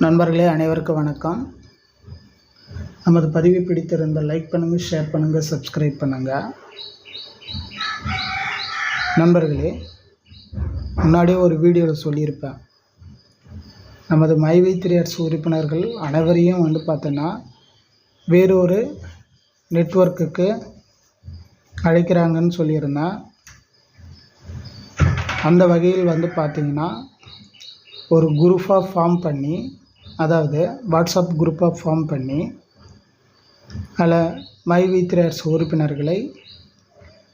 நண்பர்களே அனைவருக்கும் வணக்கம். நமது பதிவை பிடித்திருந்தால் லைக் பண்ணுங்கள், ஷேர் பண்ணுங்கள், சப்ஸ்கிரைப் பண்ணுங்கள். நண்பர்களே, முன்னாடியே ஒரு வீடியோவில் சொல்லியிருப்பேன், நமது மைவி3 உறுப்பினர்கள் அனைவரையும் பார்த்தோன்னா வேறொரு நெட்வொர்க்குக்கு அழைக்கிறாங்கன்னு சொல்லியிருந்தேன். அந்த வகையில் பார்த்திங்கன்னா ஒரு குரூப்பாக ஃபார்ம் பண்ணி, அதாவது வாட்ஸ்அப் குரூப்பாக ஃபார்ம் பண்ணி அதில் மைவி3 உறுப்பினர்களை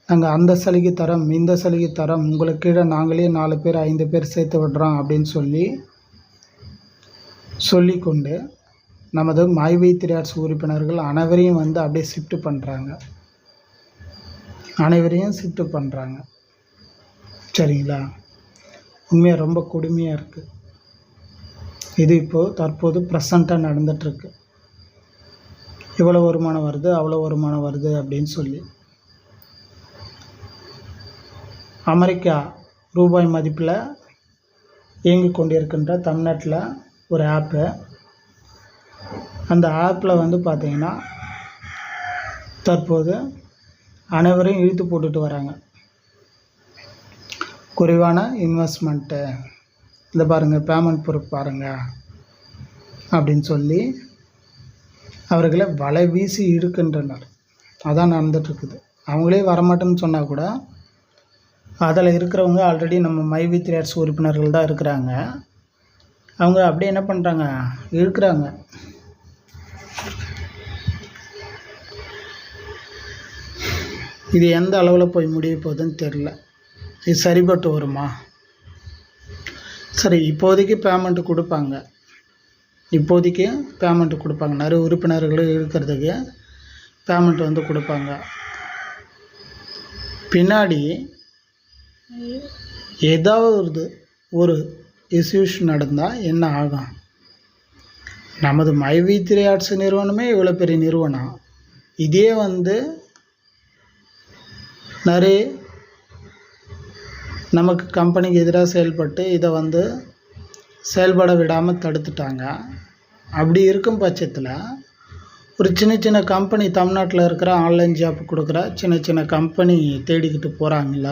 நாங்கள் அந்த சலுகை தரம், இந்த சலுகை தரம், உங்களுக்கு கீழே நாங்களே 4 பேர் 5 பேர் சேர்த்து விடுறோம் அப்படின்னு சொல்லிக்கொண்டு நமது மைவி3 உறுப்பினர்கள் அனைவரையும் அப்படியே ஷிஃப்ட் பண்ணுறாங்க. சரிங்களா? உண்மையாக ரொம்ப கொடுமையாக இருக்குது. இது தற்போது ப்ரெசண்ட்டாக நடந்துகிட்ருக்கு. இவ்வளோ வருமானம் வருது, அவ்வளோ வருமானம் வருது அப்படின்னு சொல்லி அமெரிக்கா ரூபாய் மதிப்பில் இயங்கி கொண்டிருக்கின்ற தமிழ்நாட்டில் ஒரு ஆப்பு. அந்த ஆப்பில் பார்த்திங்கன்னா தற்போது அனைவரையும் இழுத்து போட்டுட்டு வராங்க. குறைவான இன்வெஸ்ட்மெண்ட்டு, இதை பாருங்கள், பேமெண்ட் ப்ரூஃப் பாருங்கள் அப்படின்னு சொல்லி அவர்களை வலை வீசி இழுக்கின்றனர். அதான் நடந்துகிட்ருக்குது. அவங்களே வரமாட்டேன்னு சொன்னால் கூட அதில் இருக்கிறவங்க ஆல்ரெடி நம்ம மைவி3 உறுப்பினர்கள் தான் இருக்கிறாங்க. அவங்க அப்படியே என்ன பண்ணுறாங்க, இழுக்கிறாங்க. இது எந்த அளவில் போய் முடிய போகுதுன்னு தெரில. இது சரிப்பட்டு வருமா? சரி, இப்போதைக்கு பேமெண்ட்டு கொடுப்பாங்க. நிறைய உறுப்பினர்கள் இருக்கிறதுக்கு பேமெண்ட் கொடுப்பாங்க. பின்னாடி ஏதாவது ஒரு இஷ்யூஸ் நடந்தால் என்ன ஆகும்? நமது மைவி3 நிறுவனமே இவ்வளோ பெரிய நிறுவனம். இதே நிறைய நமக்கு கம்பெனிக்கு எதிராக செயல்பட்டு இதை செயல்பட விடாமல் தடுத்துட்டாங்க. அப்படி இருக்கும் பட்சத்தில் ஒரு சின்ன கம்பெனி, தமிழ்நாட்டில் இருக்கிற ஆன்லைன் ஜாப் கொடுக்குற சின்ன கம்பெனி தேடிக்கிட்டு போகிறாங்கள.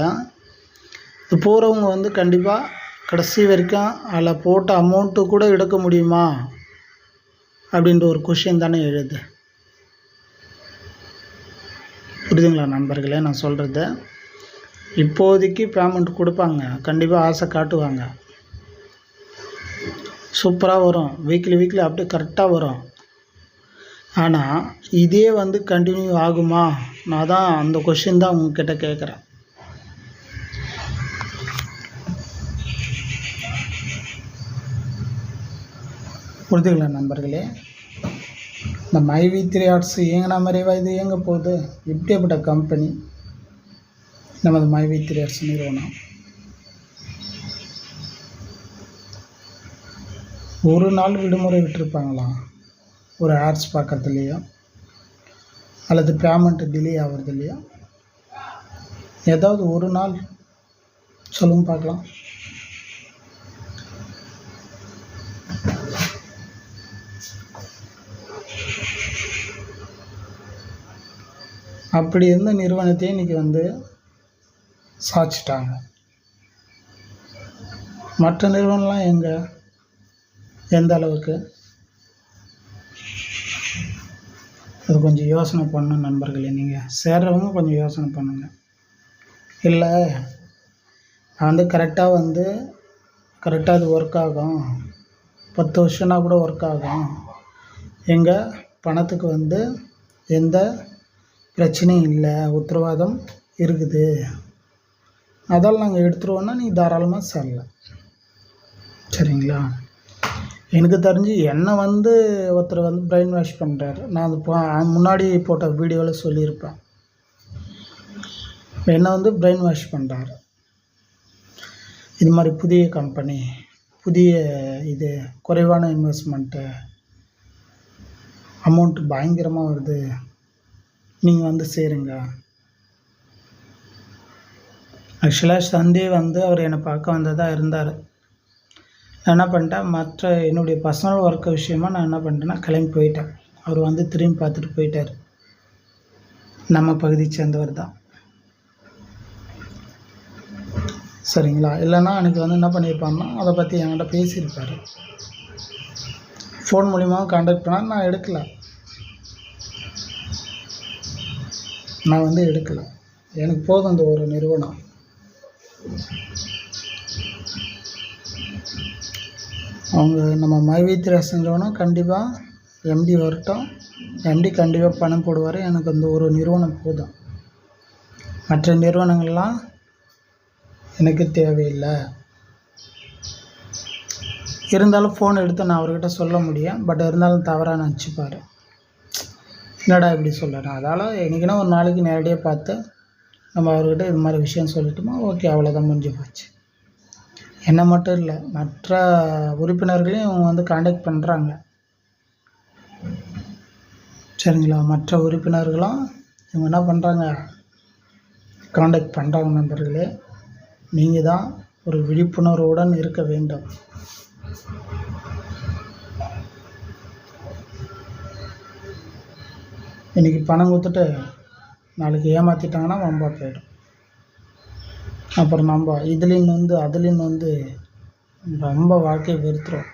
இது போகிறவங்க கண்டிப்பாக கடைசி வரைக்கும் அதில் போட்ட அமௌண்ட்டு கூட எடுக்க முடியுமா அப்படின்ற ஒரு கொஷின் தானே எழுது. புரியுதுங்களா நண்பர்களே? நான் சொல்கிறது, இப்போதைக்கு பேமெண்ட் கொடுப்பாங்க, கண்டிப்பாக ஆசை காட்டுவாங்க, சூப்பராக வரும், வீக்லி அப்படியே கரெக்டாக வரும். ஆனால் இதே கண்டினியூ ஆகுமா? நான் தான் அந்த கொஷின் தான் உங்ககிட்ட கேட்குறேன். புரிஞ்சுங்களா நண்பர்களே? இந்த மைவி3 இயங்கின மாதிரிவா இது இயங்க போகுது? இப்படிப்பட்ட கம்பெனி நமது மைவி3 நிறுவனம். ஒரு நாள் விடுமுறை விட்டுருப்பாங்களா ஒரு ஆட்ஸ் பார்க்கறதுலையோ, அல்லது பேமெண்ட்டு டிலே ஆகிறதுலையோ? ஏதாவது ஒரு நாள் சொல்லுங்க பார்க்கலாம். அப்படி இருந்த நிறுவனத்தையே இன்றைக்கி சாய்ச்சிட்டாங்க. மற்ற நிறுவனம்லாம் எந்த அளவுக்கு? அது கொஞ்சம் யோசனை பண்ணணும் நண்பர்களே. நீங்கள் சேர்றவங்க கொஞ்சம் யோசனை பண்ணுங்கள். இல்லை, நான் கரெக்டாக அது ஒர்க் ஆகும், 10 வருஷம்னா கூட ஒர்க் ஆகும், எங்கள் பணத்துக்கு எந்த பிரச்சனையும் இல்லை, உத்தரவாதம் இருக்குது, அதால் நாங்கள் எடுத்துருவோன்னா நீங்கள் தாராளமாக சேரலாம். சரிங்களா? எனக்கு தெரிஞ்சு என்னை ஒருத்தர் பிரெயின் வாஷ் பண்ணுறாரு. நான் அது முன்னாடி போட்ட வீடியோவில் சொல்லியிருப்பேன். என்னை பிரெயின் வாஷ் பண்ணுறாரு. இது மாதிரி புதிய கம்பெனி, புதிய இது, குறைவான இன்வெஸ்ட்மெண்ட்டு, அமௌண்ட்டு பயங்கரமாக வருது, நீங்கள் சேருங்க. ஆக்சுவலாக சண்டே அவர் என்னை பார்க்க வந்ததாக இருந்தார். நான் என்ன பண்ணிட்டேன், மற்ற என்னுடைய பர்சனல் ஒர்க் விஷயமா நான் என்ன பண்ணிட்டேன்னா கிளம்பி போயிட்டேன். அவர் வந்து திரும்பி பார்த்துட்டு போயிட்டார். நம்ம பகுதியை சேர்ந்தவர் தான். சரிங்களா? இல்லைன்னா அன்றைக்கி வந்து என்ன பண்ணியிருப்பாருன்னா அதை பற்றி என்கிட்ட பேசியிருப்பார். ஃபோன் மூலியமாக கான்டாக்ட் பண்ணால் நான் எடுக்கலை. எனக்கு போதும் அந்த ஒரு நிறுவனம். அவங்க நம்ம மைவித் ரேஷன் நிறுவனம் கண்டிப்பாக எம்டி வரட்டும். எம்டி கண்டிப்பாக பணம் போடுவார். எனக்கு அந்த ஒரு நிறுவனம் போதும். மற்ற நிறுவனங்கள்லாம் எனக்கு தேவையில்லை. இருந்தாலும் ஃபோன் எடுத்து நான் அவர்கிட்ட சொல்ல முடியும். பட் இருந்தாலும் தவறாக நினச்சிப்பார். என்னடா இப்படி சொல்கிறேன். அதால் என்றைக்குன்னா ஒரு நாளைக்கு நேரடியாக பார்த்து நம்ம அவர்கிட்ட இது மாதிரி விஷயம் சொல்லிட்டோமா, ஓகே, அவ்வளோதான், முடிஞ்சு போச்சு. என்னை மட்டும் இல்லை, மற்ற உறுப்பினர்களையும் இவங்க வந்து காண்டாக்ட் பண்ணுறாங்க. சரிங்களா? மற்ற உறுப்பினர்களும் இவங்க என்ன பண்ணுறாங்க, காண்டாக்ட் பண்ணுறாங்க. நண்பர்களே, நீங்கள் தான் ஒரு விழிப்புணர்வுடன் இருக்க வேண்டும். இன்றைக்கி பணம் கொடுத்துட்டு நாளைக்கு ஏமாற்றிட்டாங்கன்னா வம்பா போயிடும். அப்புறம் நம்ம அதுலேயும் வந்து ரொம்ப வாழ்க்கையை வெறுத்துரும்.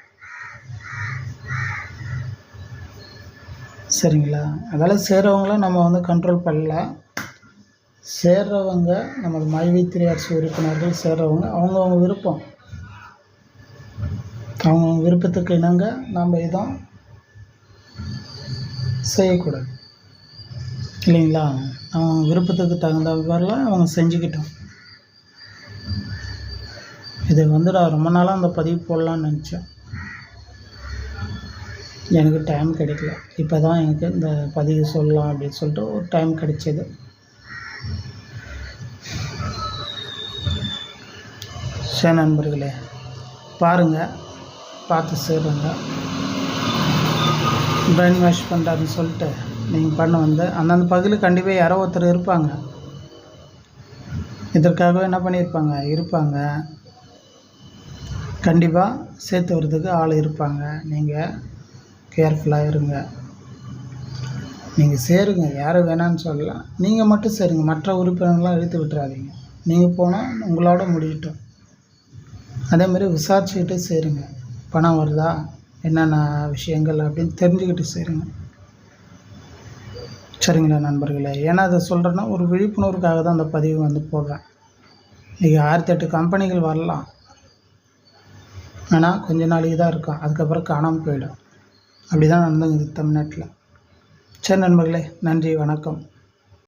சரிங்களா? அதால் சேர்றவங்கள நம்ம வந்து கண்ட்ரோல் பண்ணலாம். சேர்றவங்க நமது மைவித் அரசு உறுப்பினர்கள் சேர்றவங்க அவங்கவுங்க விருப்பம். அவங்கவுங்க விருப்பத்துக்கு இணங்க நம்ம எதுவும் செய்யக்கூடாது, இல்லைங்களா? அவங்க விருப்பத்துக்கு தகுந்த மாதிரிலாம் அவங்க செஞ்சுக்கிட்டோம். இதை வந்து நான் ரொம்ப நாளாக அந்த பதிவு போடலான்னு நினச்சேன். எனக்கு டைம் கிடைக்கல. இப்போ தான் எனக்கு இந்த பதிவு சொல்லலாம் அப்படின்னு சொல்லிட்டு ஒரு டைம் கிடைச்சிது. சரி நண்பர்களே, பாருங்கள், பார்த்து சேருங்க. பிரெயின் வாஷ் பண்ணுறாருன்னு சொல்லிட்டு நீங்கள் பண்ண வந்து அந்தந்த பகுதியில் கண்டிப்பாக யாரோ ஒருத்தர் இருப்பாங்க. இதற்காகவே என்ன இருப்பாங்க. கண்டிப்பாக சேர்த்து வர்றதுக்கு ஆள் இருப்பாங்க. நீங்கள் கேர்ஃபுல்லாக இருங்க. நீங்கள் சேருங்க, யாரும் வேணான்னு சொல்லலாம். நீங்கள் மட்டும் சேருங்க, மற்ற உறுப்பினர்கள்லாம் இழுத்து விட்டுறாதீங்க. நீங்கள் போனால் உங்களோட முடியட்டும். அதேமாதிரி விசாரிச்சுக்கிட்டு சேருங்க. பணம் வருதா, என்னென்ன விஷயங்கள் அப்படின்னு தெரிஞ்சுக்கிட்டு சேருங்க. சரிங்களா நண்பர்களே? ஏன்னா அதை சொல்கிறேன்னா ஒரு விழிப்புணர்வுக்காக தான் அந்த பதிவு வந்து போடுறேன். இன்றைக்கி 1008 கம்பெனிகள் வரலாம், ஆனால் கொஞ்ச நாளைக்கு தான் இருக்கும், அதுக்கப்புறம் காணாமல் போயிடும். அப்படி தான் நடந்துங்குது தமிழ்நாட்டில். சரி நண்பர்களே, நன்றி, வணக்கம்.